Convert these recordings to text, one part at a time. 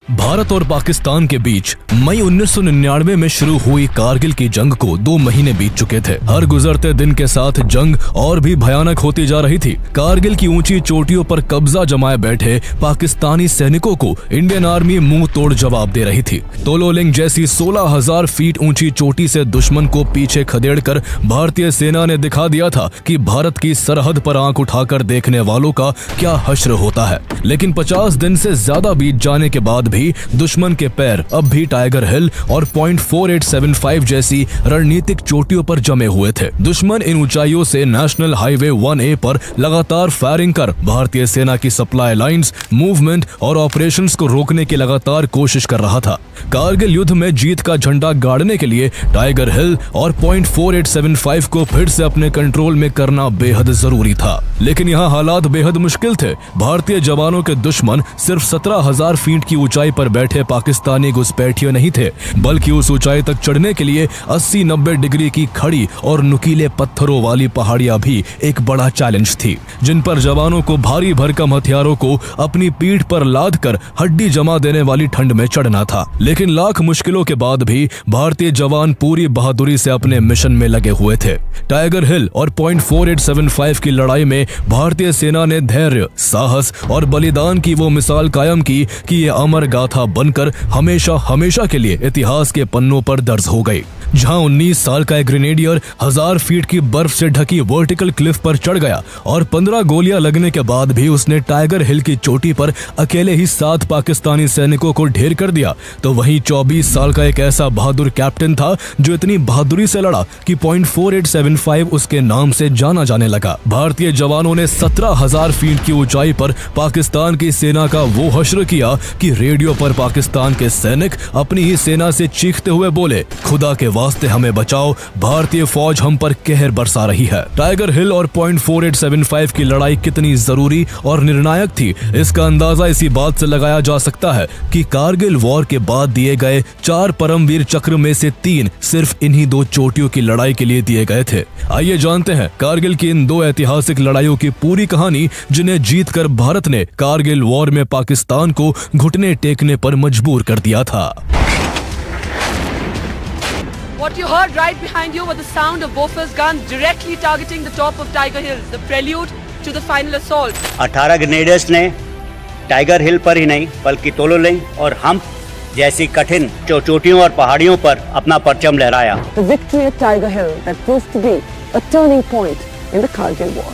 भारत और पाकिस्तान के बीच मई 1999 में शुरू हुई कारगिल की जंग को 2 महीने बीत चुके थे। हर गुजरते दिन के साथ जंग और भी भयानक होती जा रही थी। कारगिल की ऊंची चोटियों पर कब्जा जमाए बैठे पाकिस्तानी सैनिकों को इंडियन आर्मी मुंह तोड़ जवाब दे रही थी। तोलोलिंग जैसी 16,000 फीट ऊंची चोटी से दुश्मन को पीछे खदेड़कर भारतीय सेना ने दिखा दिया था कि भारत की सरहद पर आंख उठाकर देखने वालों का क्या हश्र होता है। लेकिन 50 दिन से ज्यादा बीत जाने के बाद भी दुश्मन के पैर अब भी टाइगर हिल और .4875 जैसी रणनीतिक चोटियों पर जमे हुए थे। दुश्मन इन ऊंचाइयों से नेशनल हाईवे 1A पर लगातार फायरिंग कर भारतीय सेना की सप्लाई लाइंस, मूवमेंट और ऑपरेशंस को रोकने की लगातार कोशिश कर रहा था। कारगिल युद्ध में जीत का झंडा गाड़ने के लिए टाइगर हिल और .4875 को फिर से अपने कंट्रोल में करना बेहद जरूरी था। लेकिन यहाँ हालात बेहद मुश्किल थे। भारतीय जवानों के दुश्मन सिर्फ 17,000 फीट की ऊंचाई पर बैठे पाकिस्तानी घुसपैठिए नहीं थे, बल्कि उस ऊंचाई तक चढ़ने के लिए 80-90 डिग्री की खड़ी और नुकीले पत्थरों वाली पहाड़ियां भी एक बड़ा चैलेंज थी, जिन पर जवानों को भारी भरकम हथियारों को अपनी पीठ पर लाद कर हड्डी जमा देने वाली ठंड में चढ़ना था। लेकिन लाख मुश्किलों के बाद भी भारतीय जवान पूरी बहादुरी से अपने मिशन में लगे हुए थे। टाइगर हिल और .4875 की लड़ाई में भारतीय सेना ने धैर्य, साहस और बलिदान की वो मिसाल कायम की कि ये अमर गाथा बनकर हमेशा हमेशा के लिए इतिहास के पन्नों पर दर्ज हो गई। जहां 19 साल का एक ग्रेनेडियर 1000 फीट की बर्फ से ढकी वर्टिकल क्लिफ पर चढ़ गया और 15 गोलियां लगने के बाद भी उसने टाइगर हिल की चोटी पर अकेले ही 7 पाकिस्तानी सैनिकों को ढेर कर दिया, तो वहीं 24 साल का एक ऐसा बहादुर कैप्टन था जो इतनी बहादुरी से लड़ा कि .4875 उसके नाम से जाना जाने लगा। भारतीय जवानों ने 17,000 फीट की ऊंचाई पर पाकिस्तान की सेना का वो हश्र किया कि रेडियो पर पाकिस्तान के सैनिक अपनी ही सेना से चीखते हुए बोले, खुदा के वास्ते हमें बचाओ, भारतीय फौज हम पर कहर बरसा रही है। टाइगर हिल और .4875 की लड़ाई कितनी जरूरी और निर्णायक थी, इसका अंदाजा इसी बात से लगाया जा सकता है कि कारगिल वॉर के बाद दिए गए 4 परमवीर चक्र में से 3 सिर्फ इन्हीं 2 चोटियों की लड़ाई के लिए दिए गए थे। आइए जानते हैं कारगिल की इन 2 ऐतिहासिक लड़ाइयों की पूरी कहानी, जिन्हें जीतकर भारत ने कारगिल वॉर में पाकिस्तान को घुटने टेकने पर मजबूर कर दिया था। What you heard right behind you was the sound of Bofors guns directly targeting the top of Tiger Hill, the prelude to the final assault. 18 grenadiers ने टाइगर हिल पर ही नहीं बल्कि तोलोलिंग और हम्प जैसी कठिन चोटियों और पहाड़ियों पर अपना परचम लहराया। The victory at Tiger Hill that proved to be a turning point in the Kargil war.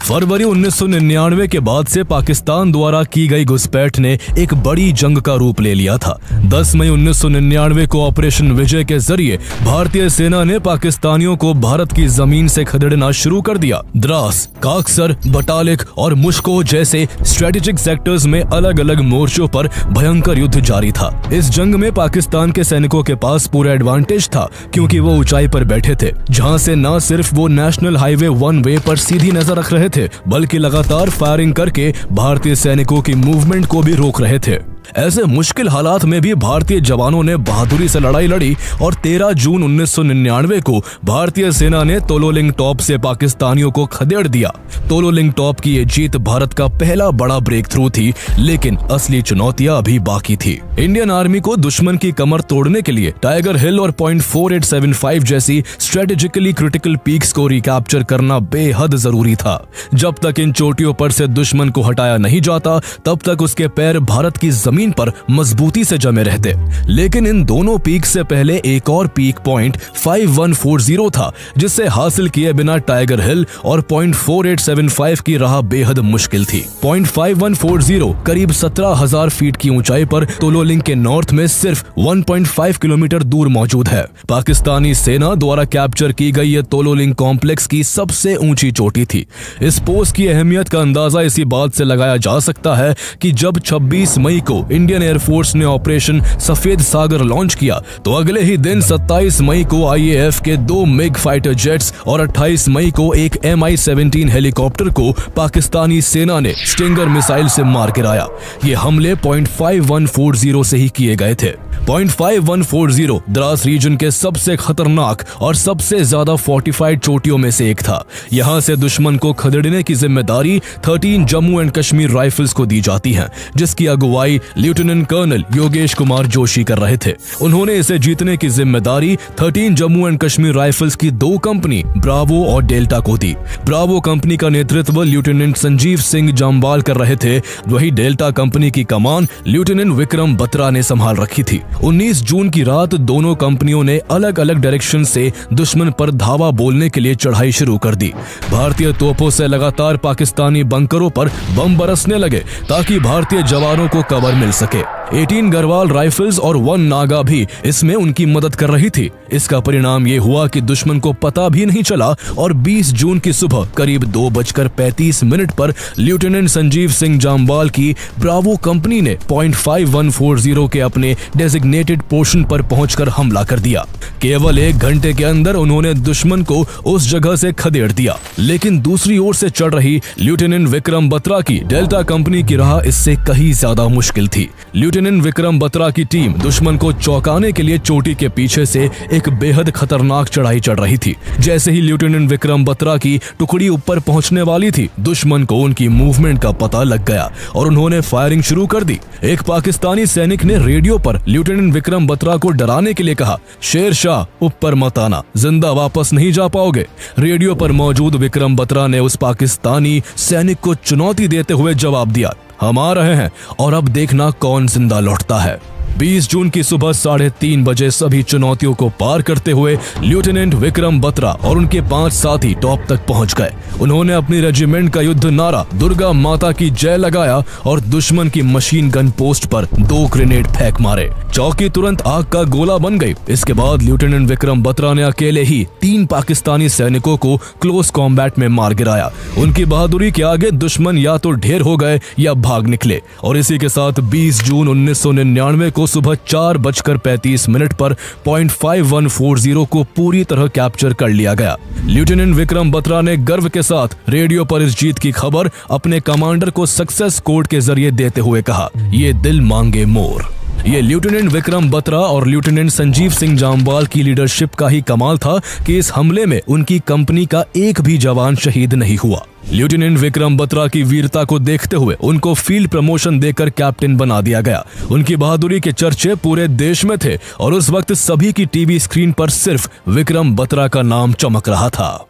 फरवरी 1999 के बाद से पाकिस्तान द्वारा की गई घुसपैठ ने एक बड़ी जंग का रूप ले लिया था। 10 मई 1999 को ऑपरेशन विजय के जरिए भारतीय सेना ने पाकिस्तानियों को भारत की जमीन से खदेड़ना शुरू कर दिया। द्रास, काकसर, बटालिक और मुश्को जैसे स्ट्रेटेजिक सेक्टर्स में अलग अलग मोर्चों पर भयंकर युद्ध जारी था। इस जंग में पाकिस्तान के सैनिकों के पास पूरा एडवांटेज था, क्योंकि वो ऊंचाई पर बैठे थे, जहां से न सिर्फ वो नेशनल हाईवे 1A पर सीधी नजर रख रहे थे, बल्कि लगातार फायरिंग करके भारतीय सैनिकों की मूवमेंट को भी रोक रहे थे। ऐसे मुश्किल हालात में भी भारतीय जवानों ने बहादुरी से लड़ाई लड़ी और 13 जून 1999 को भारतीय सेना ने तोलोलिंग टॉप से पाकिस्तानियों को खदेड़ दिया। तोलोलिंग टॉप की ये जीत भारत का पहला बड़ा ब्रेक थ्रू थी, लेकिन असली चुनौतियां अभी बाकी थी। इंडियन आर्मी को दुश्मन की कमर तोड़ने के लिए टाइगर हिल और .4875 जैसी स्ट्रेटेजिकली क्रिटिकल पीक्स को रिकैप्चर करना बेहद जरूरी था। जब तक इन चोटियों पर से दुश्मन को हटाया नहीं जाता, तब तक उसके पैर भारत की जमीन पर मजबूती से जमे रहते। लेकिन इन दोनों पीक से पहले एक और पीक पॉइंट 5140 था, जिससे हासिल किए बिना टाइगर हिल और .4875 की राह बेहद मुश्किल थी। .5140 करीब 17,000 फीट की ऊंचाई पर तोलोलिंग के नॉर्थ में सिर्फ 1.5 किलोमीटर दूर मौजूद है। पाकिस्तानी सेना द्वारा कैप्चर की गई ये तोलोलिंग कॉम्प्लेक्स की सबसे ऊंची चोटी थी। इस पोस्ट की अहमियत का अंदाजा इसी बात से लगाया जा सकता है कि जब 26 मई को इंडियन एयरफोर्स ने ऑपरेशन सफेद सागर लॉन्च किया तो अगले ही दिन 27 मई को आईएएफ के 2 मिग फाइटर जेट्स और 28 मई को एक MI-17 हेलीकॉप्टर को पाकिस्तानी सेना ने स्टिंगर मिसाइल से मार गिराया। ये हमले 0.5140 से ही किए गए थे। 0.5140 द्रास रीजन के सबसे खतरनाक और सबसे ज्यादा फोर्टिफाइड चोटियों में से एक था। यहाँ से दुश्मन को खदेड़ने की जिम्मेदारी 13 जम्मू एंड कश्मीर राइफल्स को दी जाती है, जिसकी अगुवाई लेफ्टिनेंट कर्नल योगेश कुमार जोशी कर रहे थे। उन्होंने इसे जीतने की जिम्मेदारी 13 जम्मू एंड कश्मीर राइफल्स की 2 कंपनी ब्रावो और डेल्टा को दी। ब्रावो कंपनी का नेतृत्व लेफ्टिनेंट संजीव सिंह जाम्बाल कर रहे थे, वही डेल्टा कंपनी की कमान लेफ्टिनेंट विक्रम बत्रा ने संभाल रखी थी। 19 जून की रात दोनों कंपनियों ने अलग अलग डायरेक्शन से दुश्मन पर धावा बोलने के लिए चढ़ाई शुरू कर दी। भारतीय तोपों से लगातार पाकिस्तानी बंकरों पर बम बरसने लगे ताकि भारतीय जवानों को कवर मिल सके। 18 गढ़वाल राइफल्स और 1 नागा भी इसमें उनकी मदद कर रही थी। इसका परिणाम ये हुआ कि दुश्मन को पता भी नहीं चला और 20 जून की सुबह करीब 2:35 पर लेफ्टिनेंट संजीव सिंह जाम्बाल की ब्रावो कंपनी ने 0.5140 के अपने डेजिग्नेटेड पोर्शन पर पहुंचकर हमला कर दिया। केवल 1 घंटे के अंदर उन्होंने दुश्मन को उस जगह से खदेड़ दिया। लेकिन दूसरी ओर से चढ़ रही लेफ्टिनेंट विक्रम बत्रा की डेल्टा कंपनी की राह इससे कहीं ज्यादा मुश्किल थी। लेफ्टिनेंट विक्रम बत्रा की टीम दुश्मन को चौंकाने के लिए चोटी के पीछे से एक बेहद खतरनाक चढ़ाई चढ़ रही थी। जैसे ही लेफ्टिनेंट विक्रम बत्रा की टुकड़ी ऊपर पहुंचने वाली थी, दुश्मन को उनकी मूवमेंट का पता लग गया और उन्होंने फायरिंग शुरू कर दी। एक पाकिस्तानी सैनिक ने रेडियो पर लेफ्टिनेंट विक्रम बत्रा को डराने के लिए कहा, शेर शाह ऊपर मत आना, जिंदा वापस नहीं जा पाओगे। रेडियो पर मौजूद विक्रम बत्रा ने उस पाकिस्तानी सैनिक को चुनौती देते हुए जवाब दिया, हम आ रहे हैं और अब देखना कौन जिंदा लौटता है। 20 जून की सुबह 3:30 बजे सभी चुनौतियों को पार करते हुए लेफ्टिनेंट विक्रम बत्रा और उनके 5 साथी टॉप तक पहुंच गए। उन्होंने अपनी रेजिमेंट का युद्ध नारा दुर्गा माता की जय लगाया और दुश्मन की मशीन गन पोस्ट पर 2 ग्रेनेड फेंक मारे। चौकी तुरंत आग का गोला बन गई। इसके बाद लेफ्टिनेंट विक्रम बत्रा ने अकेले ही 3 पाकिस्तानी सैनिकों को क्लोज कॉम्बैट में मार गिराया। उनकी बहादुरी के आगे दुश्मन या तो ढेर हो गए या भाग निकले और इसी के साथ 20 जून 1999 को सुबह 4:35 पर 0.5140 को पूरी तरह कैप्चर कर लिया गया। लेफ्टिनेंट विक्रम बत्रा ने गर्व के साथ रेडियो पर इस जीत की खबर अपने कमांडर को सक्सेस कोड के जरिए देते हुए कहा, ये दिल मांगे मोर। ये लेफ्टिनेंट विक्रम बत्रा और लेफ्टिनेंट संजीव सिंह जाम्बाल की लीडरशिप का ही कमाल था कि इस हमले में उनकी कंपनी का एक भी जवान शहीद नहीं हुआ। लेफ्टिनेंट विक्रम बत्रा की वीरता को देखते हुए उनको फील्ड प्रमोशन देकर कैप्टन बना दिया गया। उनकी बहादुरी के चर्चे पूरे देश में थे और उस वक्त सभी की टीवी स्क्रीन पर सिर्फ विक्रम बत्रा का नाम चमक रहा था।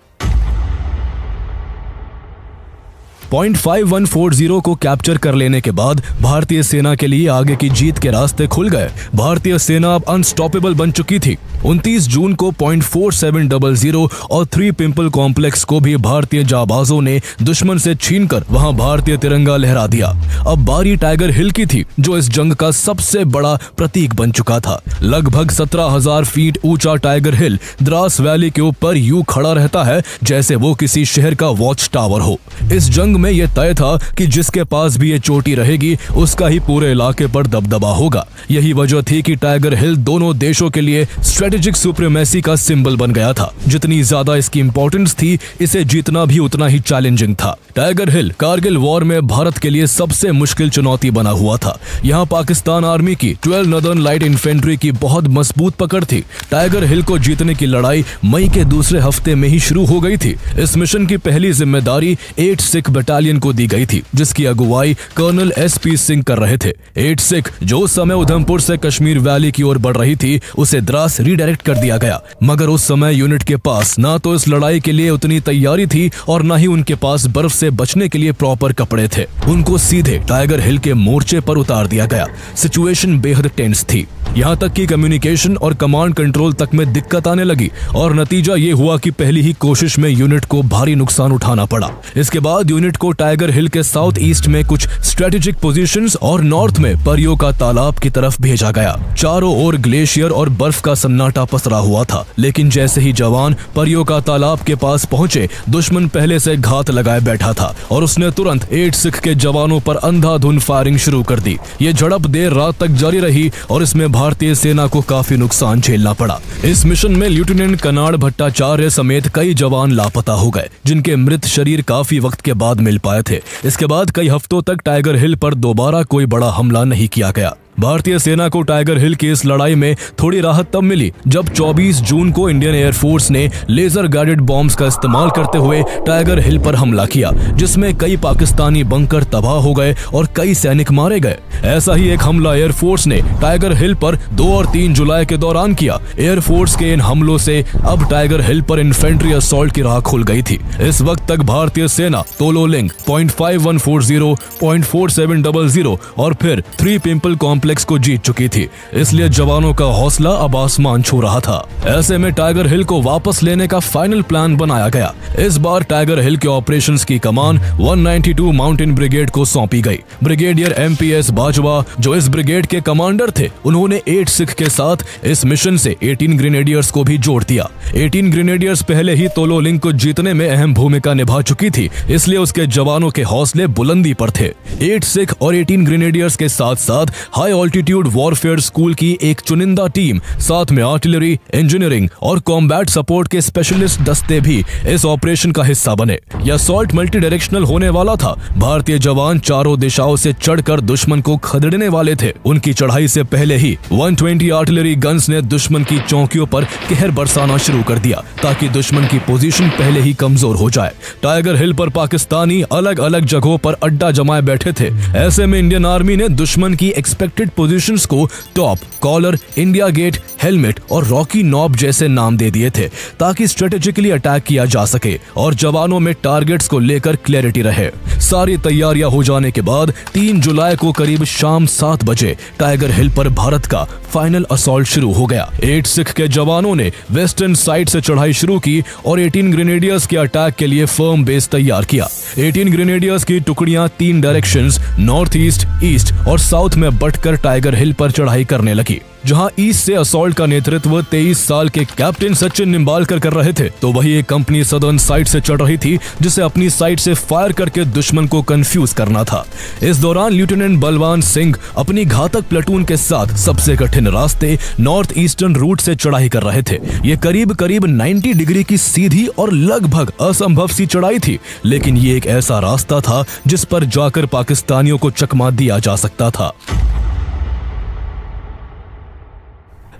0.5140 को कैप्चर कर लेने के बाद भारतीय सेना के लिए आगे की जीत के रास्ते खुल गए। भारतीय सेना अब अनस्टॉपेबल बन चुकी थी। 29 जून को 0.4700 और 3 पिंपल कॉम्प्लेक्स को भी भारतीय जाबाजों ने दुश्मन से छीनकर वहां भारतीय तिरंगा लहरा दिया। अब बारी टाइगर हिल की थी, जो इस जंग का सबसे बड़ा प्रतीक बन चुका था। लगभग 17,000 फीट ऊंचा टाइगर हिल द्रास वैली के ऊपर यूं खड़ा रहता है जैसे वो किसी शहर का वॉच टावर हो। इस जंग में यह तय था कि जिसके पास भी ये चोटी रहेगी उसका ही पूरे इलाके पर दबदबा होगा। यही वजह थी कि टाइगर हिल दोनों देशों के लिए स्ट्रेटेजिक सुप्रीमेसी का सिंबल बन गया था। जितनी ज्यादा इसकी इंपॉर्टेंस थी, इसे जीतना भी उतना ही चैलेंजिंग था। टाइगर हिल कारगिल वॉर में भारत के लिए सबसे मुश्किल चुनौती बना हुआ था। यहाँ पाकिस्तान आर्मी की 12 नॉर्दर्न लाइट इन्फेंट्री की बहुत मजबूत पकड़ थी। टाइगर हिल को जीतने की लड़ाई मई के दूसरे हफ्ते में ही शुरू हो गई थी। इस मिशन की पहली जिम्मेदारी 8 सिख बटालियन को दी गई थी, जिसकी अगुवाई कर्नल SP सिंह कर रहे थे। 8 सिख जो उस समय उधमपुर से कश्मीर वैली की ओर बढ़ रही थी, उसे द्रास रीडायरेक्ट कर दिया गया। मगर उस समय यूनिट के पास ना तो इस लड़ाई के लिए उतनी तैयारी थी और ना ही उनके पास बर्फ से बचने के लिए प्रॉपर कपड़े थे। उनको सीधे टाइगर हिल के मोर्चे पर उतार दिया गया। सिचुएशन बेहद टेंस थी, यहाँ तक कि कम्युनिकेशन और कमांड कंट्रोल तक में दिक्कत आने लगी और नतीजा ये हुआ कि पहली ही कोशिश में यूनिट को भारी नुकसान उठाना पड़ा। इसके बाद यूनिट को टाइगर हिल के साउथ ईस्ट में कुछ स्ट्रेटेजिक पोजीशंस और नॉर्थ में परियों का तालाब की तरफ भेजा गया। चारों ओर ग्लेशियर और बर्फ का सन्नाटा पसरा हुआ था, लेकिन जैसे ही जवान परियों का तालाब के पास पहुंचे, दुश्मन पहले से घात लगाए बैठा था और उसने तुरंत 8 सिख के जवानों पर अंधाधुंध फायरिंग शुरू कर दी। ये झड़प देर रात तक जारी रही और इसमें भारतीय सेना को काफी नुकसान झेलना पड़ा। इस मिशन में लेफ्टिनेंट कनाड भट्टाचार्य समेत कई जवान लापता हो गए, जिनके मृत शरीर काफी वक्त के बाद मिल पाए थे। इसके बाद कई हफ्तों तक टाइगर हिल पर दोबारा कोई बड़ा हमला नहीं किया गया। भारतीय सेना को टाइगर हिल की इस लड़ाई में थोड़ी राहत तब मिली जब 24 जून को इंडियन एयरफोर्स ने लेजर गाइडेड बॉम्ब्स का इस्तेमाल करते हुए टाइगर हिल पर हमला किया, जिसमें कई पाकिस्तानी बंकर तबाह हो गए और कई सैनिक मारे गए। ऐसा ही एक हमला एयरफोर्स ने टाइगर हिल पर 2 और 3 जुलाई के दौरान किया। एयरफोर्स के इन हमलों से अब टाइगर हिल पर इन्फेंट्री असॉल्ट की राह खुल गई थी। इस वक्त तक भारतीय सेना तोलोलिंग, .5140, .4700 और फिर 3 पिंपल कॉम्प्लेक्स को जीत चुकी थी, इसलिए जवानों का हौसला अब आसमान छू रहा था। ऐसे में टाइगर हिल को वापस लेने का फाइनल प्लान बनाया गया। इस बार टाइगर हिल के ऑपरेशंस की कमान 192 माउंटेन ब्रिगेड को सौंपी गई। ब्रिगेडियर MPS बाजवा, जो इस ब्रिगेड के कमांडर थे, उन्होंने 8 सिख के साथ इस मिशन से 18 ग्रेनेडियर्स को भी जोड़ दिया। 18 ग्रेनेडियर्स पहले ही तोलोलिंग को जीतने में अहम भूमिका निभा चुकी थी, इसलिए उसके जवानों के हौसले बुलंदी पर थे। 8 सिख और 18 ग्रेनेडियर्स के साथ साथ हाई ऑल्टीट्यूड वॉरफेयर स्कूल की एक चुनिंदा टीम, साथ में आर्टिलरी, इंजीनियरिंग और कॉम्बैट सपोर्ट के स्पेशलिस्ट दस्ते भी इस ऑपरेशन का हिस्सा बने। यह असॉल्ट मल्टी डायरेक्शनल होने वाला था। भारतीय जवान चारों दिशाओं से चढ़कर दुश्मन को खदेड़ने वाले थे। उनकी चढ़ाई से पहले ही 120 आर्टिलरी गन्स ने दुश्मन की चौकियों पर कहर बरसाना शुरू कर दिया, ताकि दुश्मन की पोजीशन पहले ही कमजोर हो जाए। टाइगर हिल पर पाकिस्तानी अलग अलग जगहों पर अड्डा जमाए बैठे थे। ऐसे में इंडियन आर्मी ने दुश्मन की एक्सपेक्टेड पोजीशंस को top, collar, India Gate, helmet और रॉकी नॉब जैसे नाम दे दिए थे, ताकि स्ट्रेटेजिकली अटैक किया जा सके और जवानों में टारगेट्स को लेकर क्लैरिटी रहे। सारी तैयारियां हो जाने के बाद 3 जुलाई को करीब शाम 7 बजे टाइगर हिल पर भारत का फाइनल असॉल्ट शुरू हो गया। 8 सिख के जवानों ने वेस्टर्न साइड से चढ़ाई शुरू की और 18 ग्रेनेडियर्स के अटैक के लिए फर्म बेस तैयार किया। 18 ग्रेनेडियर्स की टुकड़ियां 3 डायरेक्शंस, नॉर्थ ईस्ट, ईस्ट और साउथ में बंटकर टाइगर हिल पर चढ़ाई करने लगी। जहां ईस्ट से असॉल्ट का नेतृत्व 23 साल के कैप्टन सचिन निम्बालकर कर रहे थे, तो वही एक कंपनी सदर्न साइड से चढ़ रही थी, जिसे अपनी साइड से फायर करके दुश्मन को कंफ्यूज करना था। इस दौरान लेफ्टिनेंट बलवान सिंह अपनी घातक प्लेटून के साथ सबसे कठिन रास्ते नॉर्थ ईस्टर्न रूट से चढ़ाई कर रहे थे। ये करीब 90 डिग्री की सीधी और लगभग असंभव सी चढ़ाई थी, लेकिन ये एक ऐसा रास्ता था जिस पर जाकर पाकिस्तानियों को चकमा दिया जा सकता था।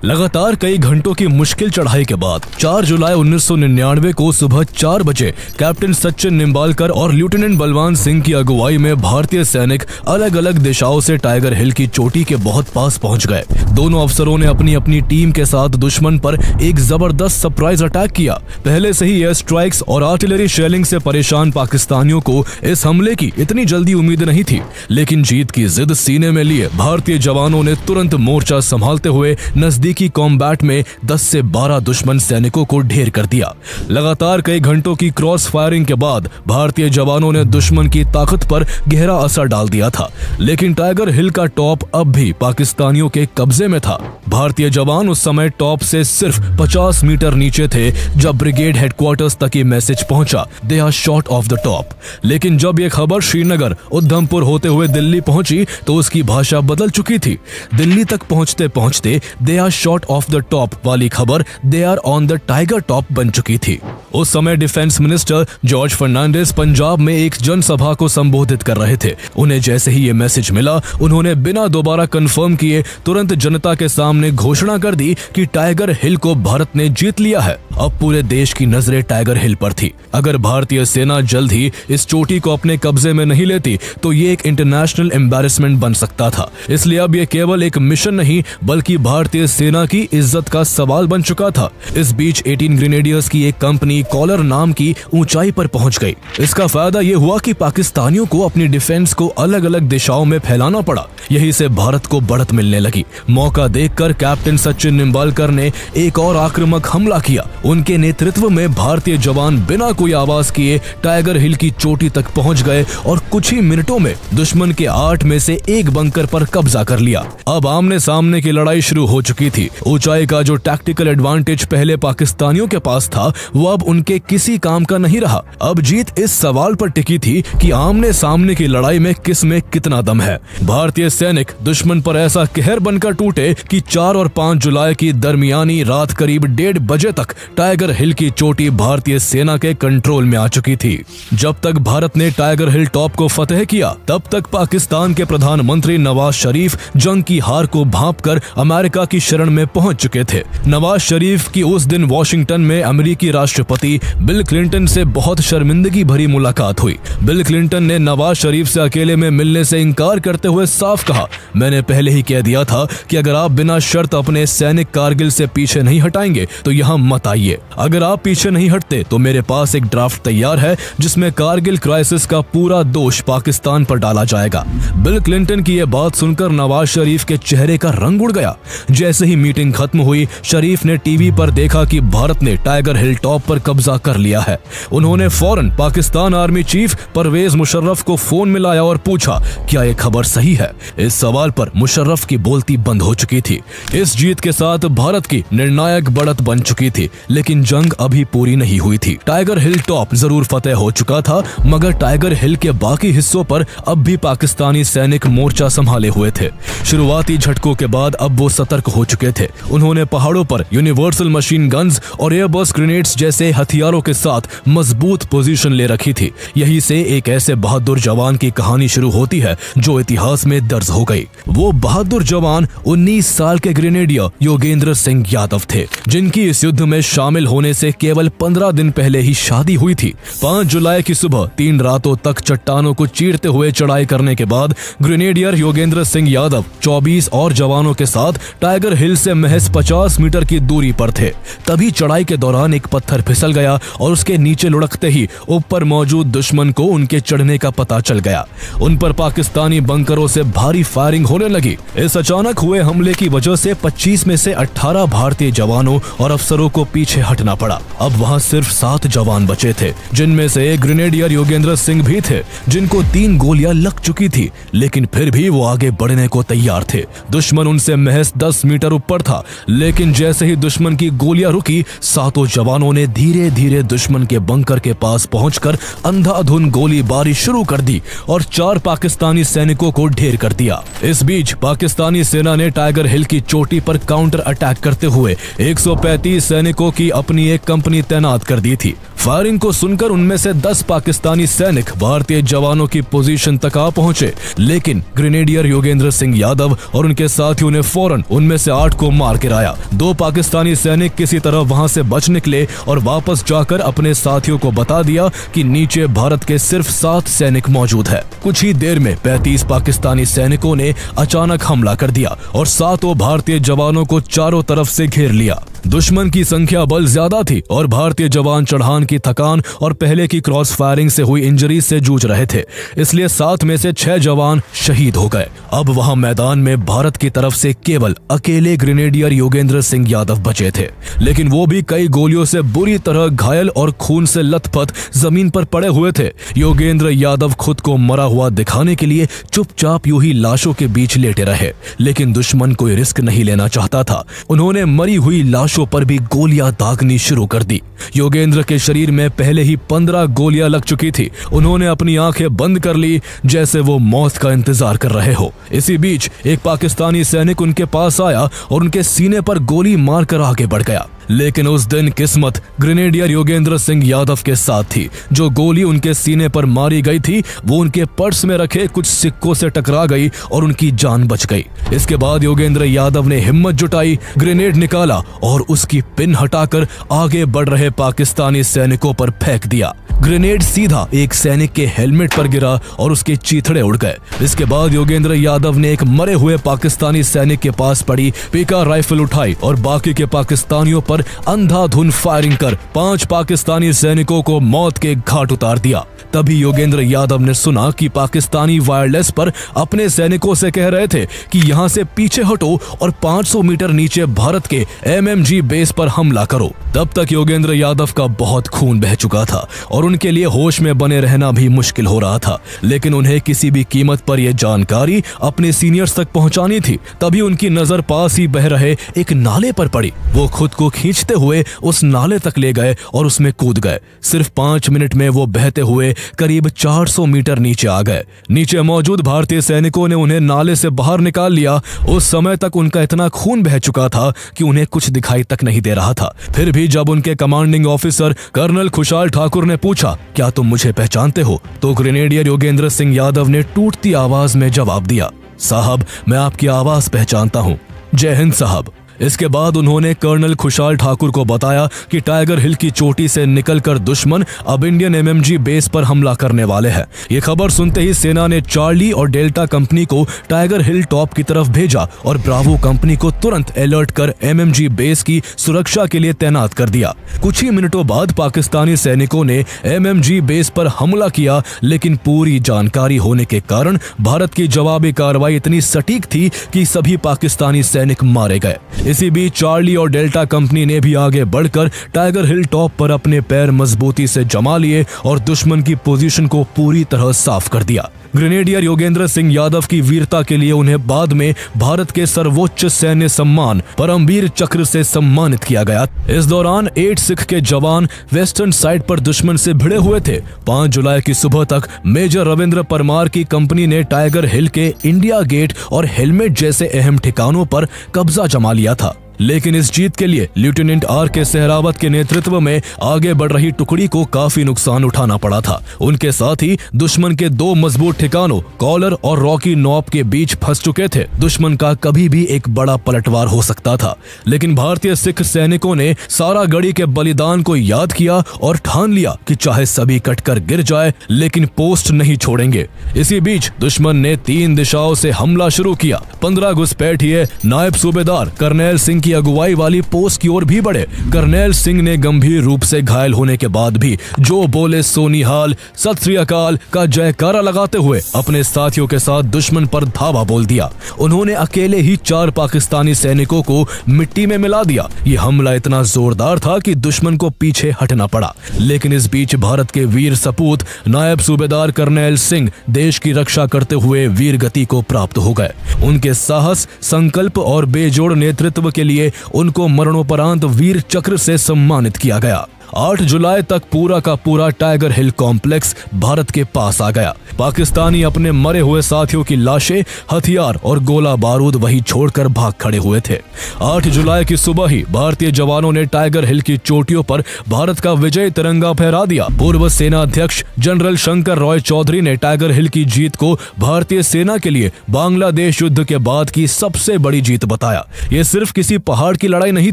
लगातार कई घंटों की मुश्किल चढ़ाई के बाद 4 जुलाई 1999 को सुबह 4 बजे कैप्टन सचिन निम्बालकर और लेफ्टिनेंट बलवान सिंह की अगुवाई में भारतीय सैनिक अलग अलग दिशाओं से टाइगर हिल की चोटी के बहुत पास पहुंच गए। दोनों अफसरों ने अपनी अपनी टीम के साथ दुश्मन पर एक जबरदस्त सरप्राइज अटैक किया। पहले से ही एयर स्ट्राइक्स और आर्टिलरी शेलिंग से परेशान पाकिस्तानियों को इस हमले की इतनी जल्दी उम्मीद नहीं थी, लेकिन जीत की जिद सीने में लिए भारतीय जवानों ने तुरंत मोर्चा संभालते हुए नजदीकी कॉम्बैट में 10 से 12 दुश्मन सैनिकों को ढेर कर दिया। लगातार कई घंटों की क्रॉस फायरिंग के बाद भारतीय जवानों ने दुश्मन की ताकत पर गहरा असर डाल दिया था, लेकिन टाइगर हिल का टॉप अब भी पाकिस्तानियों के कब्जे में था। भारतीय जवान उस समय टॉप से सिर्फ 50 मीटर नीचे थे जब ब्रिगेड हेडक्वार्टर्स तक ये मैसेज पहुंचा, they are shot off the top. लेकिन जब ये खबर श्रीनगर, उधमपुर होते हुए दिल्ली पहुंची तो उसकी भाषा बदल चुकी थी। दिल्ली तक पहुंचते पहुंचते they are shot off the top वाली खबर they are on the tiger top बन चुकी थी। उस समय डिफेंस मिनिस्टर जॉर्ज फर्नांडिस पंजाब में एक जनसभा को संबोधित कर रहे थे। उन्हें जैसे ही ये मैसेज मिला, उन्होंने बिना दोबारा कंफर्म किए तुरंत जनता के सामने घोषणा कर दी कि टाइगर हिल को भारत ने जीत लिया है। अब पूरे देश की नजरें टाइगर हिल पर थी। अगर भारतीय सेना जल्द ही इस चोटी को अपने कब्जे में नहीं लेती तो ये एक इंटरनेशनल एम्बैरेसमेंट बन सकता था। इसलिए अब ये केवल एक मिशन नहीं बल्कि भारतीय सेना सेना की इज्जत का सवाल बन चुका था। इस बीच 18 ग्रेनेडियर्स की एक कंपनी कॉलर नाम की ऊंचाई पर पहुंच गई। इसका फायदा ये हुआ कि पाकिस्तानियों को अपनी डिफेंस को अलग अलग दिशाओं में फैलाना पड़ा। यही से भारत को बढ़त मिलने लगी। मौका देखकर कैप्टन सचिन निंबालकर ने एक और आक्रामक हमला किया। उनके नेतृत्व में भारतीय जवान बिना कोई आवाज किए टाइगर हिल की चोटी तक पहुंच गए और कुछ ही मिनटों में दुश्मन के 8 में से एक बंकर पर कब्जा कर लिया। अब आमने सामने की लड़ाई शुरू हो चुकी थी। ऊंचाई का जो टैक्टिकल एडवांटेज पहले पाकिस्तानियों के पास था वो अब उनके किसी काम का नहीं रहा। अब जीत इस सवाल पर टिकी थी कि आमने सामने की लड़ाई में किस में कितना दम है। भारतीय सैनिक दुश्मन पर ऐसा कहर बनकर टूटे कि 4 और 5 जुलाई की दरमियानी रात करीब 1:30 बजे तक टाइगर हिल की चोटी भारतीय सेना के कंट्रोल में आ चुकी थी। जब तक भारत ने टाइगर हिल टॉप को फतेह किया तब तक पाकिस्तान के प्रधानमंत्री नवाज शरीफ जंग की हार को भांपकर अमेरिका की शरण में पहुंच चुके थे। नवाज शरीफ की उस दिन वॉशिंगटन में अमेरिकी राष्ट्रपति बिल क्लिंटन से बहुत शर्मिंदगी भरी मुलाकात हुई। बिल क्लिंटन ने नवाज शरीफ से अकेले में मिलने से इनकार करते हुए साफ कहा, मैंने पहले ही कह दिया था कि अगर आप बिना शर्त अपने सैनिक कारगिल से पीछे नहीं हटाएंगे तो यहाँ मत आइए। अगर आप पीछे नहीं हटते तो मेरे पास एक ड्राफ्ट तैयार है जिसमें कारगिल क्राइसिस का पूरा दोष पाकिस्तान पर डाला जाएगा। बिल क्लिंटन की यह बात सुनकर नवाज शरीफ के चेहरे का रंग उड़ गया। जैसे ही मीटिंग खत्म हुई, शरीफ ने टीवी पर देखा कि भारत ने टाइगर हिल टॉप पर कब्जा कर लिया है। उन्होंने फौरन पाकिस्तान आर्मी चीफ परवेज मुशर्रफ को फोन मिलाया और पूछा, क्या यह खबर सही है? इस सवाल पर मुशर्रफ की बोलती बंद हो चुकी थी। इस जीत के साथ भारत की निर्णायक बढ़त बन चुकी थी, लेकिन जंग अभी पूरी नहीं हुई थी। टाइगर हिल टॉप जरूर फतेह हो चुका था, मगर टाइगर हिल के बाकी हिस्सों पर अब भी पाकिस्तानी सैनिक मोर्चा संभाले हुए थे। शुरुआती झटकों के बाद अब वो सतर्क हो चुके थे। उन्होंने पहाड़ों पर यूनिवर्सल मशीन गन्स और एयरबस ग्रेनेड्स जैसे हथियारों के साथ मजबूत पोजीशन ले रखी थी। यही से एक ऐसे बहादुर जवान की कहानी शुरू होती है जो इतिहास में दर्ज हो गई। वो बहादुर जवान 19 साल के ग्रेनेडियर योगेंद्र सिंह यादव थे, जिनकी इस युद्ध में शामिल होने से केवल 15 दिन पहले ही शादी हुई थी। 5 जुलाई की सुबह 3 रातों तक चट्टानों को चीरते हुए चढ़ाई करने के बाद ग्रेनेडियर योगेंद्र सिंह यादव 24 और जवानों के साथ टाइगर हिल से महज 50 मीटर की दूरी पर थे। तभी चढ़ाई के दौरान एक पत्थर फिसल गया और उसके नीचे लुढ़कते ही ऊपर मौजूद दुश्मन को उनके चढ़ने का पता चल गया। उन पर पाकिस्तानी बंकरों से भारी फायरिंग होने लगी। इस अचानक हुए हमले की वजह से 25 में से 18 भारतीय जवानों और अफसरों को पीछे हटना पड़ा। अब वहां सिर्फ 7 जवान बचे थे, जिनमें से एक ग्रेनेडियर योगेंद्र सिंह भी थे, जिनको 3 गोलियां लग चुकी थी, लेकिन फिर भी वो आगे बढ़ने को तैयार थे। दुश्मन उनसे महज 10 मीटर ऊपर था, लेकिन जैसे ही दुश्मन की गोलियां रुकी, 7 जवानों ने धीरे धीरे दुश्मन के बंकर के पास पहुंचकर अंधाधुंध गोलीबारी शुरू कर दी और 4 पाकिस्तानी सैनिकों को ढेर कर दिया। इस बीच पाकिस्तानी सेना ने टाइगर हिल की चोटी पर काउंटर अटैक करते हुए 135 सैनिकों की अपनी एक कंपनी तैनात कर दी थी। फायरिंग को सुनकर उनमें से 10 पाकिस्तानी सैनिक भारतीय जवानों की पोजीशन तक आ पहुंचे, लेकिन ग्रेनेडियर योगेंद्र सिंह यादव और उनके साथियों ने फौरन उनमें से 8 को मार गिराया। 2 पाकिस्तानी सैनिक किसी तरह वहां से बच निकले और वापस जाकर अपने साथियों को बता दिया कि नीचे भारत के सिर्फ 7 सैनिक मौजूद है। कुछ ही देर में 35 पाकिस्तानी सैनिकों ने अचानक हमला कर दिया और 7 भारतीय जवानों को चारों तरफ से घेर लिया। दुश्मन की संख्या बल ज्यादा थी और भारतीय जवान चढ़ान की थकान और पहले की क्रॉस फायरिंग से हुई इंजरी से जूझ रहे थे, इसलिए 7 में से 6 जवान शहीद हो गए। अब वहां मैदान में भारत की तरफ से केवल अकेले ग्रेनेडियर योगेंद्र सिंह यादव बचे थे, लेकिन वो भी कई गोलियों से बुरी तरह घायल और खून से लथपथ जमीन पर पड़े हुए थे। योगेंद्र यादव खुद को मरा हुआ दिखाने के लिए चुपचाप यूं ही लाशों के बीच लेटे रहे, लेकिन दुश्मन कोई रिस्क नहीं लेना चाहता था। उन्होंने मरी हुई लाशों पर भी गोलियां दागनी शुरू कर दी। योगेंद्र के शरीर में पहले ही 15 गोलियां लग चुकी थी। उन्होंने अपनी आंखें बंद कर ली, जैसे वो मौत का इंतजार कर रहे हो। इसी बीच एक पाकिस्तानी सैनिक उनके पास आया और उनके सीने पर गोली मारकर आगे बढ़ गया। लेकिन उस दिन किस्मत ग्रेनेडियर योगेंद्र सिंह यादव के साथ थी। जो गोली उनके सीने पर मारी गई थी वो उनके पर्स में रखे कुछ सिक्कों से टकरा गई और उनकी जान बच गई। इसके बाद योगेंद्र यादव ने हिम्मत जुटाई, ग्रेनेड निकाला और उसकी पिन हटाकर आगे बढ़ रहे पाकिस्तानी सैनिकों पर फेंक दिया। ग्रेनेड सीधा एक सैनिक के हेलमेट पर गिरा और उसके चीथड़े उड़ गए। इसके बाद योगेंद्र यादव ने एक मरे हुए पाकिस्तानी सैनिक के पास पड़ी पिका राइफल उठाई और बाकी के पाकिस्तानियों पर अंधाधुंध फायरिंग कर 5 पाकिस्तानी सैनिकों को मौत के घाट उतार दिया। तभी योगेंद्र यादव ने सुना कि पाकिस्तानी वायरलेस पर अपने सैनिकों से कह रहे थे कि यहां से पीछे हटो और 500 मीटर नीचे भारत के MMG बेस पर हमला करो। तब तक योगेंद्र यादव का बहुत खून बह चुका था और उनके लिए होश में बने रहना भी मुश्किल हो रहा था, लेकिन उन्हें किसी भी कीमत पर यह जानकारी अपने सीनियर्स तक पहुंचानी थी। तभी उनकी नजर पास ही बह रहे एक नाले पर पड़ी। वो खुद को खींचते हुए उस नाले तक ले गए और उसमें कूद गए। सिर्फ 5 मिनट में वो बहते हुए करीब 400 मीटर नीचे आ गए। नीचे मौजूद भारतीय सैनिकों ने उन्हें नाले से बाहर निकाल लिया। उस समय तक उनका इतना खून बह चुका था कि उन्हें कुछ दिखाई तक नहीं दे रहा था। फिर भी जब उनके कमांडिंग ऑफिसर कर्नल खुशहाल ठाकुर ने पूछा, क्या तुम मुझे पहचानते हो, तो ग्रेनेडियर योगेंद्र सिंह यादव ने टूटती आवाज में जवाब दिया, साहब मैं आपकी आवाज पहचानता हूँ, जय हिंद साहब। इसके बाद उन्होंने कर्नल खुशहाल ठाकुर को बताया कि टाइगर हिल की चोटी से निकलकर दुश्मन अब इंडियन MMG बेस पर हमला करने वाले हैं। ये खबर सुनते ही सेना ने चार्ली और डेल्टा कंपनी को टाइगर हिल टॉप की तरफ भेजा और ब्रावो कंपनी को तुरंत अलर्ट कर MMG बेस की सुरक्षा के लिए तैनात कर दिया। कुछ ही मिनटों बाद पाकिस्तानी सैनिकों ने MMG बेस पर हमला किया, लेकिन पूरी जानकारी होने के कारण भारत की जवाबी कार्रवाई इतनी सटीक थी कि सभी पाकिस्तानी सैनिक मारे गए। इसी बीच चार्ली और डेल्टा कंपनी ने भी आगे बढ़कर टाइगर हिल टॉप पर अपने पैर मजबूती से जमा लिए और दुश्मन की पोजीशन को पूरी तरह साफ कर दिया। ग्रेनेडियर योगेंद्र सिंह यादव की वीरता के लिए उन्हें बाद में भारत के सर्वोच्च सैन्य सम्मान परमवीर चक्र से सम्मानित किया गया। इस दौरान 8 सिख के जवान वेस्टर्न साइड पर दुश्मन से भिड़े हुए थे। 5 जुलाई की सुबह तक मेजर रविंद्र परमार की कंपनी ने टाइगर हिल के इंडिया गेट और हेलमेट जैसे अहम ठिकानों पर कब्जा जमा लिया था। लेकिन इस जीत के लिए लेफ्टिनेंट RK सहरावत के नेतृत्व में आगे बढ़ रही टुकड़ी को काफी नुकसान उठाना पड़ा था। उनके साथ ही दुश्मन के 2 मजबूत ठिकानों कॉलर और रॉकी नॉप के बीच फंस चुके थे। दुश्मन का कभी भी एक बड़ा पलटवार हो सकता था, लेकिन भारतीय सिख सैनिकों ने सारागढ़ी के बलिदान को याद किया और ठान लिया कि चाहे सभी कटकर गिर जाए लेकिन पोस्ट नहीं छोड़ेंगे। इसी बीच दुश्मन ने 3 दिशाओं से हमला शुरू किया। 15 घुसपैठिए नायब सूबेदार करनैल सिंह की अगुवाई वाली पोस्ट की ओर भी बढ़े। करनैल सिंह ने गंभीर रूप से घायल होने के बाद भी जो बोले सोनिहाल सत श्री अकाल का जयकारा लगाते हुए अपने साथियों के साथ दुश्मन पर धावा बोल दिया। उन्होंने अकेले ही 4 पाकिस्तानी सैनिकों को मिट्टी में मिला दिया। ये हमला इतना जोरदार था कि दुश्मन को पीछे हटना पड़ा, लेकिन इस बीच भारत के वीर सपूत नायब सूबेदार करनैल सिंह देश की रक्षा करते हुए वीर गति को प्राप्त हो गए। उनके साहस, संकल्प और बेजोड़ नेतृत्व के लिए उनको मरणोपरांत वीर चक्र से सम्मानित किया गया। 8 जुलाई तक पूरा का पूरा टाइगर हिल कॉम्प्लेक्स भारत के पास आ गया। पाकिस्तानी अपने मरे हुए साथियों की लाशें, हथियार और गोला बारूद वहीं छोड़कर भाग खड़े हुए थे। 8 जुलाई की सुबह ही भारतीय जवानों ने टाइगर हिल की चोटियों पर भारत का विजय तिरंगा फहरा दिया। पूर्व सेना अध्यक्ष जनरल शंकर रॉय चौधरी ने टाइगर हिल की जीत को भारतीय सेना के लिए बांग्लादेश युद्ध के बाद की सबसे बड़ी जीत बताया। ये सिर्फ किसी पहाड़ की लड़ाई नहीं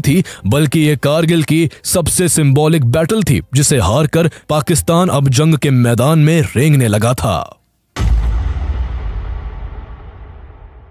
थी, बल्कि ये कारगिल की सबसे सिंबॉलिक बैटल थी, जिसे हारकर पाकिस्तान अब जंग के मैदान में रेंगने लगा था।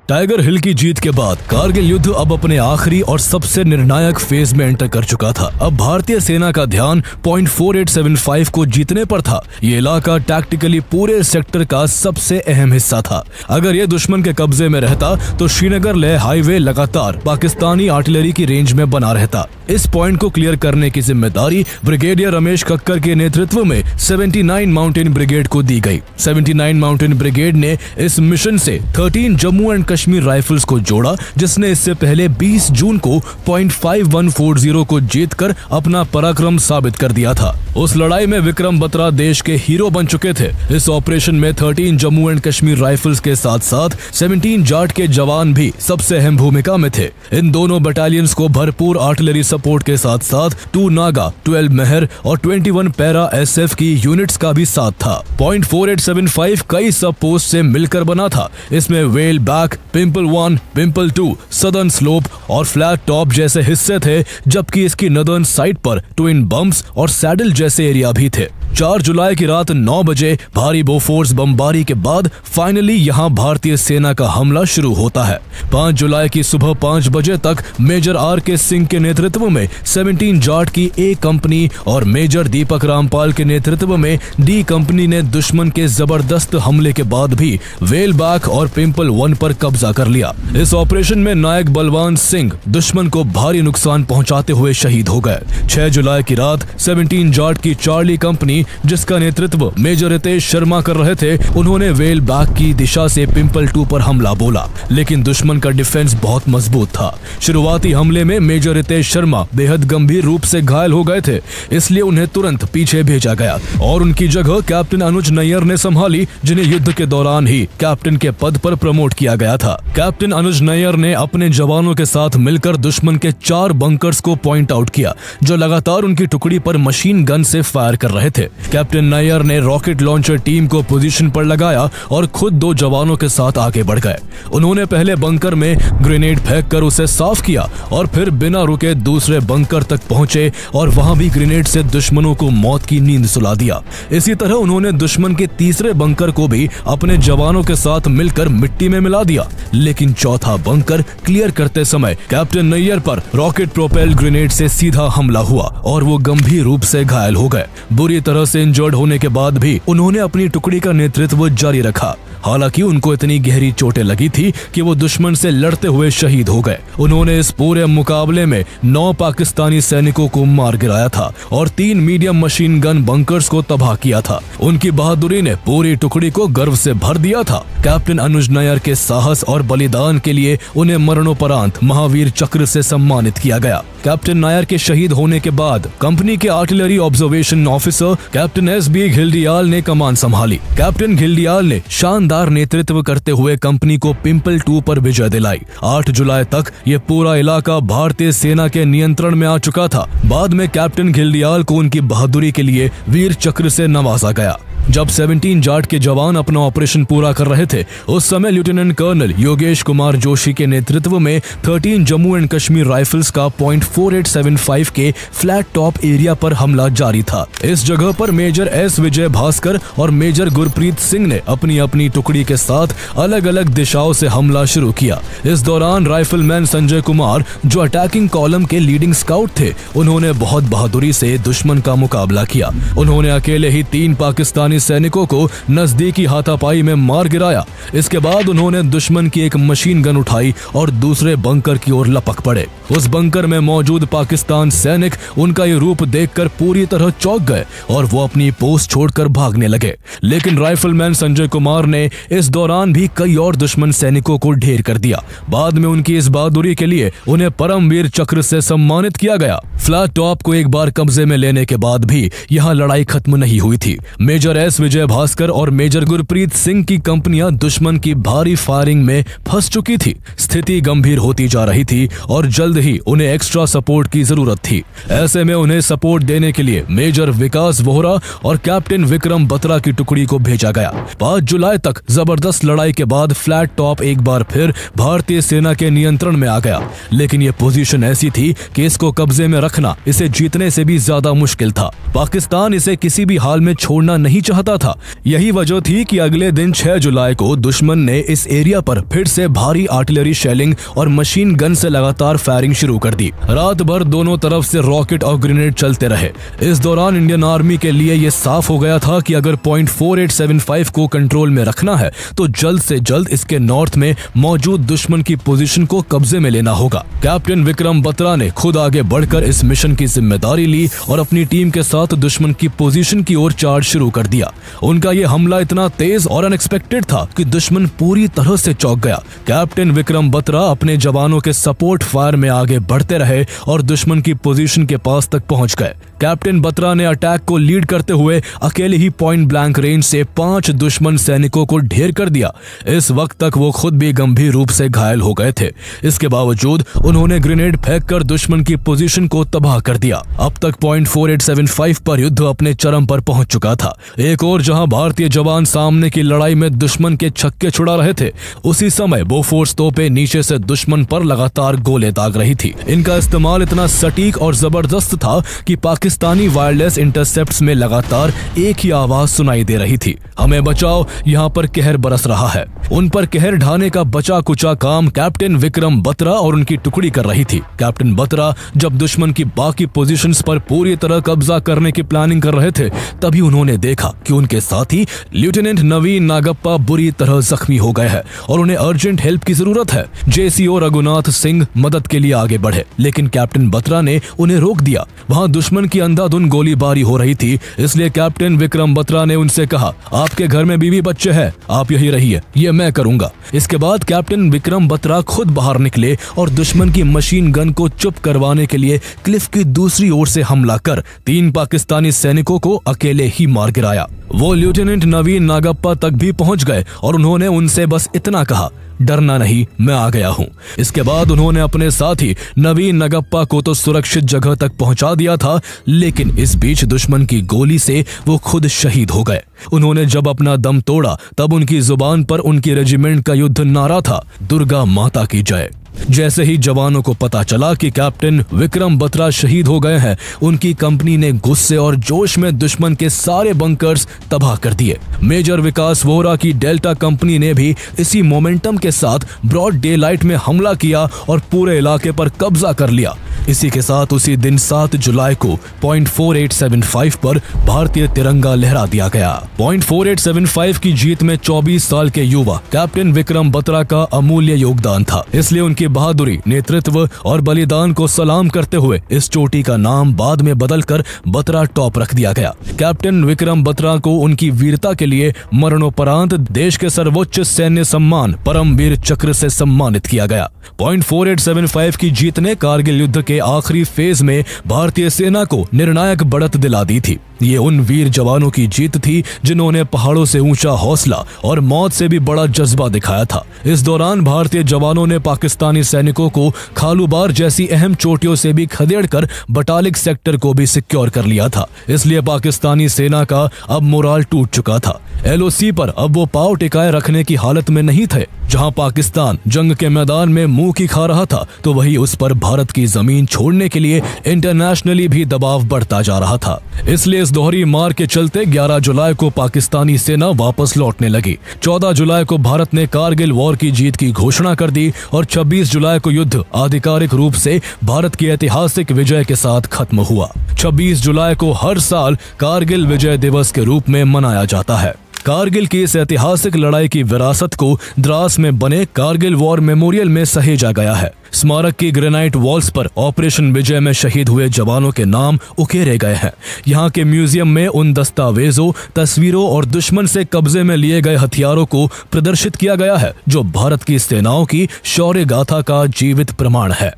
टाइगर हिल की जीत के बाद कारगिल युद्ध अब अपने आखिरी और सबसे निर्णायक फेज में एंटर कर चुका था। अब भारतीय सेना का ध्यान पॉइंट 4875 को जीतने पर था। ये इलाका टैक्टिकली पूरे सेक्टर का सबसे अहम हिस्सा था। अगर ये दुश्मन के कब्जे में रहता तो श्रीनगर लेह हाईवे लगातार पाकिस्तानी आर्टिलरी की रेंज में बना रहता। इस पॉइंट को क्लियर करने की जिम्मेदारी ब्रिगेडियर रमेश कक्कर के नेतृत्व में 79 माउंटेन ब्रिगेड को दी गई। 79 माउंटेन ब्रिगेड ने इस मिशन से 13 जम्मू एंड कश्मीर राइफल्स को जोड़ा, जिसने इससे पहले 20 जून को .5140 को जीतकर अपना पराक्रम साबित कर दिया था। उस लड़ाई में विक्रम बत्रा देश के हीरो बन चुके थे। इस ऑपरेशन में 13 जम्मू एंड कश्मीर राइफल्स के साथ साथ 17 जाट के जवान भी सबसे अहम भूमिका में थे। इन दोनों बटालियंस को भरपूर आर्टिलरी सपोर्ट के साथ साथ 2 नागा, 12 मेहर और 21 पैरा SF की यूनिट्स का भी साथ था। .4875 कई सब पोस्ट से मिलकर बना था। इसमें well back, pimple 1, pimple 2, southern slope और फ्लैट टॉप जैसे हिस्से थे, जबकि इसकी नदर्न साइड पर ट्विन बम्स और सैडल जैसे एरिया भी थे। 4 जुलाई की रात 9 बजे भारी बोफोर्स बमबारी के बाद फाइनली यहां भारतीय सेना का हमला शुरू होता है। 5 जुलाई की सुबह 5 बजे तक मेजर RK सिंह के नेतृत्व में 17 जाट की A कंपनी और मेजर दीपक रामपाल के नेतृत्व में D कंपनी ने दुश्मन के जबरदस्त हमले के बाद भी वेल बैक और पिंपल 1 पर कब्जा कर लिया। इस ऑपरेशन में नायक बलवान सिंह दुश्मन को भारी नुकसान पहुंचाते हुए शहीद हो गए। 6 जुलाई की रात 17 जाट की चार्ली कंपनी, जिसका नेतृत्व मेजर रितेश शर्मा कर रहे थे, उन्होंने वेल बैक की दिशा से पिंपल 2 पर हमला बोला, लेकिन दुश्मन का डिफेंस बहुत मजबूत था। शुरुआती हमले में मेजर रितेश शर्मा बेहद गंभीर रूप से घायल हो गए थे, इसलिए उन्हें तुरंत पीछे भेजा गया और उनकी जगह कैप्टन अनुज नैयर ने संभाली, जिन्हें युद्ध के दौरान ही कैप्टन के पद पर प्रमोट किया गया था। कैप्टन अनुज नैयर ने अपने जवानों के साथ मिलकर दुश्मन के 4 बंकर्स को पॉइंट आउट किया, जो लगातार उनकी टुकड़ी पर मशीन गन से फायर कर रहे थे। कैप्टन नैयर ने रॉकेट लॉन्चर टीम को पोजीशन पर लगाया और खुद 2 जवानों के साथ आगे बढ़ गए। उन्होंने पहले बंकर में ग्रेनेड फेंककर उसे साफ किया और फिर बिना रुके दूसरे बंकर तक पहुंचे और वहां भी ग्रेनेड से दुश्मनों को मौत की नींद सुला दिया। इसी तरह उन्होंने दुश्मन के तीसरे बंकर को भी अपने जवानों के साथ मिलकर मिट्टी में मिला दिया, लेकिन चौथा बंकर क्लियर करते समय कैप्टन नैयर पर रॉकेट प्रोपेल ग्रेनेड से सीधा हमला हुआ और वो गंभीर रूप से घायल हो गए। बुरी तरह से इंजर्ड होने के बाद भी उन्होंने अपनी टुकड़ी का नेतृत्व जारी रखा। हालांकि उनको इतनी गहरी चोटें लगी थी कि वो दुश्मन से लड़ते हुए शहीद हो गए। उन्होंने इस पूरे मुकाबले में 9 पाकिस्तानी सैनिकों को मार गिराया था और 3 मीडियम मशीन गन बंकर्स को तबाह किया था। उनकी बहादुरी ने पूरी टुकड़ी को गर्व से भर दिया था। कैप्टन अनुज नैयर के साहस और बलिदान के लिए उन्हें मरणोपरांत महावीर चक्र से सम्मानित किया गया। कैप्टन नायर के शहीद होने के बाद कंपनी के artillery observation officer captain SB Ghildiyal ने कमान संभाली। कैप्टन घिल्डियाल ने शानदार नेतृत्व करते हुए कंपनी को पिंपल 2 पर विजय दिलाई। 8 जुलाई तक ये पूरा इलाका भारतीय सेना के नियंत्रण में आ चुका था। बाद में कैप्टन घिल्डियाल को उनकी बहादुरी के लिए वीर चक्र से नवाजा गया। जब 17 जाट के जवान अपना ऑपरेशन पूरा कर रहे थे, उस समय लेफ्टिनेंट कर्नल योगेश कुमार जोशी के नेतृत्व में 13 जम्मू एंड कश्मीर राइफल्स का .4875 के फ्लैट टॉप एरिया पर हमला जारी था। इस जगह पर मेजर S विजय भास्कर और मेजर गुरप्रीत सिंह ने अपनी अपनी टुकड़ी के साथ अलग अलग दिशाओं से हमला शुरू किया। इस दौरान राइफलमैन संजय कुमार, जो अटैकिंग कॉलम के लीडिंग स्काउट थे, उन्होंने बहुत बहादुरी से दुश्मन का मुकाबला किया। उन्होंने अकेले ही 3 पाकिस्तानी सैनिकों को नजदीकी हाथापाई में मार गिराया। इसके बाद उन्होंने दुश्मन की एक मशीन गन उठाई और दूसरे बंकर की ओर लपक पड़े। उस बंकर में मौजूद पाकिस्तान सैनिक उनका ये रूप देखकर पूरी तरह चौंक गए और वो अपनी पोस्ट छोड़कर भागने लगे। लेकिन राइफलमैन संजय कुमार ने इस दौरान भी कई और दुश्मन सैनिकों को ढेर कर दिया। बाद में उनकी इस बहादुरी के लिए उन्हें परमवीर चक्र से सम्मानित किया गया। फ्लैट टॉप को एक बार कब्जे में लेने के बाद भी यहाँ लड़ाई खत्म नहीं हुई थी। मेजर S विजय भास्कर और मेजर गुरप्रीत सिंह की कंपनियां दुश्मन की भारी फायरिंग में फंस चुकी थी। स्थिति गंभीर होती जा रही थी और जल्द ही उन्हें एक्स्ट्रा सपोर्ट की जरूरत थी। ऐसे में उन्हें सपोर्ट देने के लिए मेजर विकास वोहरा और कैप्टन विक्रम बत्रा की टुकड़ी को भेजा गया। 5 जुलाई तक जबरदस्त लड़ाई के बाद फ्लैट टॉप एक बार फिर भारतीय सेना के नियंत्रण में आ गया, लेकिन ये पोजीशन ऐसी थी कि इसको कब्जे में रखना इसे जीतने से भी ज्यादा मुश्किल था। पाकिस्तान इसे किसी भी हाल में छोड़ना नहीं चाहता था। यही वजह थी कि अगले दिन 6 जुलाई को दुश्मन ने इस एरिया पर फिर से भारी आर्टिलरी शेलिंग और मशीन गन से लगातार फायरिंग शुरू कर दी। रात भर दोनों तरफ से रॉकेट और ग्रेनेड चलते रहे। इस दौरान इंडियन आर्मी के लिए यह साफ हो गया था कि अगर .4875 को कंट्रोल में रखना है तो जल्द से जल्द इसके नॉर्थ में मौजूद दुश्मन की पोजीशन को कब्जे में लेना होगा। कैप्टन विक्रम बत्रा ने खुद आगे बढ़कर इस मिशन की जिम्मेदारी ली और अपनी टीम के साथ दुश्मन की पोजीशन की ओर चार्ज शुरू कर दिया। दिया। उनका ये हमला इतना तेज और अनएक्सपेक्टेड था कि दुश्मन पूरी तरह से चौंक गया। कैप्टन विक्रम बत्रा अपने जवानों के सपोर्ट फायर में आगे बढ़ते रहे और दुश्मन की पोजीशन के पास तक पहुंच गए। कैप्टन बत्रा ने अटैक को लीड करते हुए अकेले ही पॉइंट ब्लैंक रेंज से 5 दुश्मन सैनिकों को ढेर कर दिया। इस वक्त तक वो खुद भी गंभीर रूप से घायल हो गए थे। इसके बावजूद उन्होंने ग्रेनेड फेंककर दुश्मन की पोजीशन को तबाह कर दिया। अब तक पॉइंट 4875 पर युद्ध अपने चरम पर पहुंच चुका था। एक और जहां भारतीय जवान सामने की लड़ाई में दुश्मन के छक्के छुड़ा रहे थे, उसी समय बोफोर्स तोपें नीचे से दुश्मन पर लगातार गोले दाग रही थी। इनका इस्तेमाल इतना सटीक और जबरदस्त था कि पाकिस्तानी वायरलेस इंटरसेप्ट्स में लगातार एक ही आवाज सुनाई दे रही थी, हमें बचाओ, यहाँ पर कहर बरस रहा है। उन पर कहर ढाने का बचा कुचा काम कैप्टन विक्रम बत्रा और उनकी टुकड़ी कर रही थी। कैप्टन बत्रा जब दुश्मन की बाकी पोजीशंस पर पूरी तरह कब्जा करने की प्लानिंग कर रहे थे, तभी उन्होंने देखा कि उनके साथी लेफ्टिनेंट नवीन नागप्पा बुरी तरह जख्मी हो गए हैं और उन्हें अर्जेंट हेल्प की जरूरत है। जेसीओ रघुनाथ सिंह मदद के लिए आगे बढ़े, लेकिन कैप्टन बत्रा ने उन्हें रोक दिया। वहां दुश्मन की अंधाधुंध गोलीबारी हो रही थी, इसलिए कैप्टन विक्रम बत्रा ने उनसे कहा, आपके घर में बीवी बच्चे हैं, आप यही रहिए, ये मैं करूंगा। इसके बाद कैप्टन विक्रम बत्रा खुद बाहर निकले और दुश्मन की मशीन गन को चुप करवाने के लिए क्लिफ की दूसरी ओर से हमला कर 3 पाकिस्तानी सैनिकों को अकेले ही मार गिराया। वो लेफ्टिनेंट नवीन नागप्पा तक भी पहुंच गए और उन्होंने उनसे बस इतना कहा, डरना नहीं, मैं आ गया हूं। इसके बाद उन्होंने अपने साथी नवीन नागप्पा को तो सुरक्षित जगह तक पहुंचा दिया था, लेकिन इस बीच दुश्मन की गोली से वो खुद शहीद हो गए। उन्होंने जब अपना दम तोड़ा, तब उनकी जुबान पर उनकी रेजिमेंट का युद्ध नारा था, दुर्गा माता की जय। जैसे ही जवानों को पता चला कि कैप्टन विक्रम बत्रा शहीद हो गए हैं, उनकी कंपनी ने गुस्से और जोश में दुश्मन के सारे बंकर्स तबाह कर दिए। मेजर विकास वोहरा की डेल्टा कंपनी ने भी इसी मोमेंटम के साथ ब्रॉड डे लाइट में हमला किया और पूरे इलाके पर कब्जा कर लिया। इसी के साथ उसी दिन 7 जुलाई को पॉइंट 4875 पर भारतीय तिरंगा लहरा दिया गया। पॉइंट 4875 की जीत में 24 साल के युवा कैप्टन विक्रम बत्रा का अमूल्य योगदान था, इसलिए उनकी बहादुरी, नेतृत्व और बलिदान को सलाम करते हुए इस चोटी का नाम बाद में बदलकर बत्रा टॉप रख दिया गया। कैप्टन विक्रम बत्रा को उनकी वीरता के लिए मरणोपरांत देश के सर्वोच्च सैन्य सम्मान परमवीर चक्र से सम्मानित किया गया। पॉइंट 4875 की जीत ने कारगिल युद्ध के आखिरी फेज में भारतीय सेना को निर्णायक बढ़त दिला दी थी। ये उन वीर जवानों की जीत थी जिन्होंने पहाड़ों से ऊंचा हौसला और मौत से भी बड़ा जज्बा दिखाया था। इस दौरान भारतीय जवानों ने पाकिस्तानी सैनिकों को खालूबार जैसी अहम चोटियों से भी खदेड़कर बटालिक सेक्टर को भी सिक्योर कर लिया था। इसलिए पाकिस्तानी सेना का अब मोराल टूट चुका था। LOC पर अब वो पांव टिकाए रखने की हालत में नहीं थे। जहां पाकिस्तान जंग के मैदान में मुंह की खा रहा था, तो वही उस पर भारत की जमीन छोड़ने के लिए इंटरनेशनली भी दबाव बढ़ता जा रहा था। इसलिए इस दोहरी मार के चलते 11 जुलाई को पाकिस्तानी सेना वापस लौटने लगी। 14 जुलाई को भारत ने कारगिल वॉर की जीत की घोषणा कर दी और 26 जुलाई को युद्ध आधिकारिक रूप से भारत की ऐतिहासिक विजय के साथ खत्म हुआ। 26 जुलाई को हर साल कारगिल विजय दिवस के रूप में मनाया जाता है। कारगिल की इस ऐतिहासिक लड़ाई की विरासत को द्रास में बने कारगिल वॉर मेमोरियल में सहेजा गया है। स्मारक की ग्रेनाइट वॉल्स पर ऑपरेशन विजय में शहीद हुए जवानों के नाम उकेरे गए हैं। यहाँ के म्यूजियम में उन दस्तावेजों, तस्वीरों और दुश्मन से कब्जे में लिए गए हथियारों को प्रदर्शित किया गया है, जो भारत की सेनाओं की शौर्य गाथा का जीवित प्रमाण है।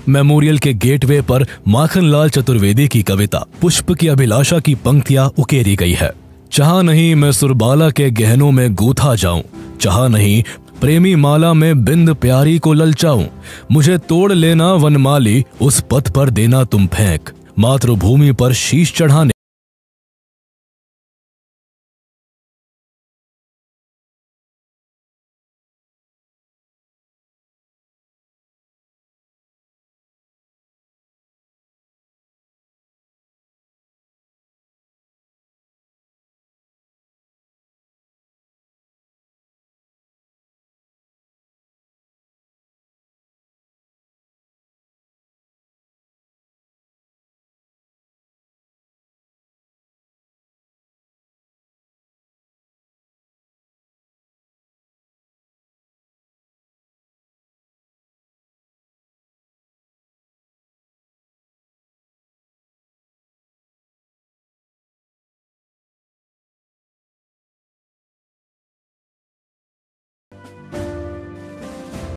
मेमोरियल के गेटवे पर माखनलाल चतुर्वेदी की कविता पुष्प की अभिलाषा की पंक्तियां उकेरी गई है। चाहा नहीं मैं सुरबाला के गहनों में गूथा जाऊं, चाहा नहीं प्रेमी माला में बिंद प्यारी को ललचाऊं, मुझे तोड़ लेना वनमाली, उस पथ पर देना तुम फेंक, मातृभूमि पर शीश चढ़ाने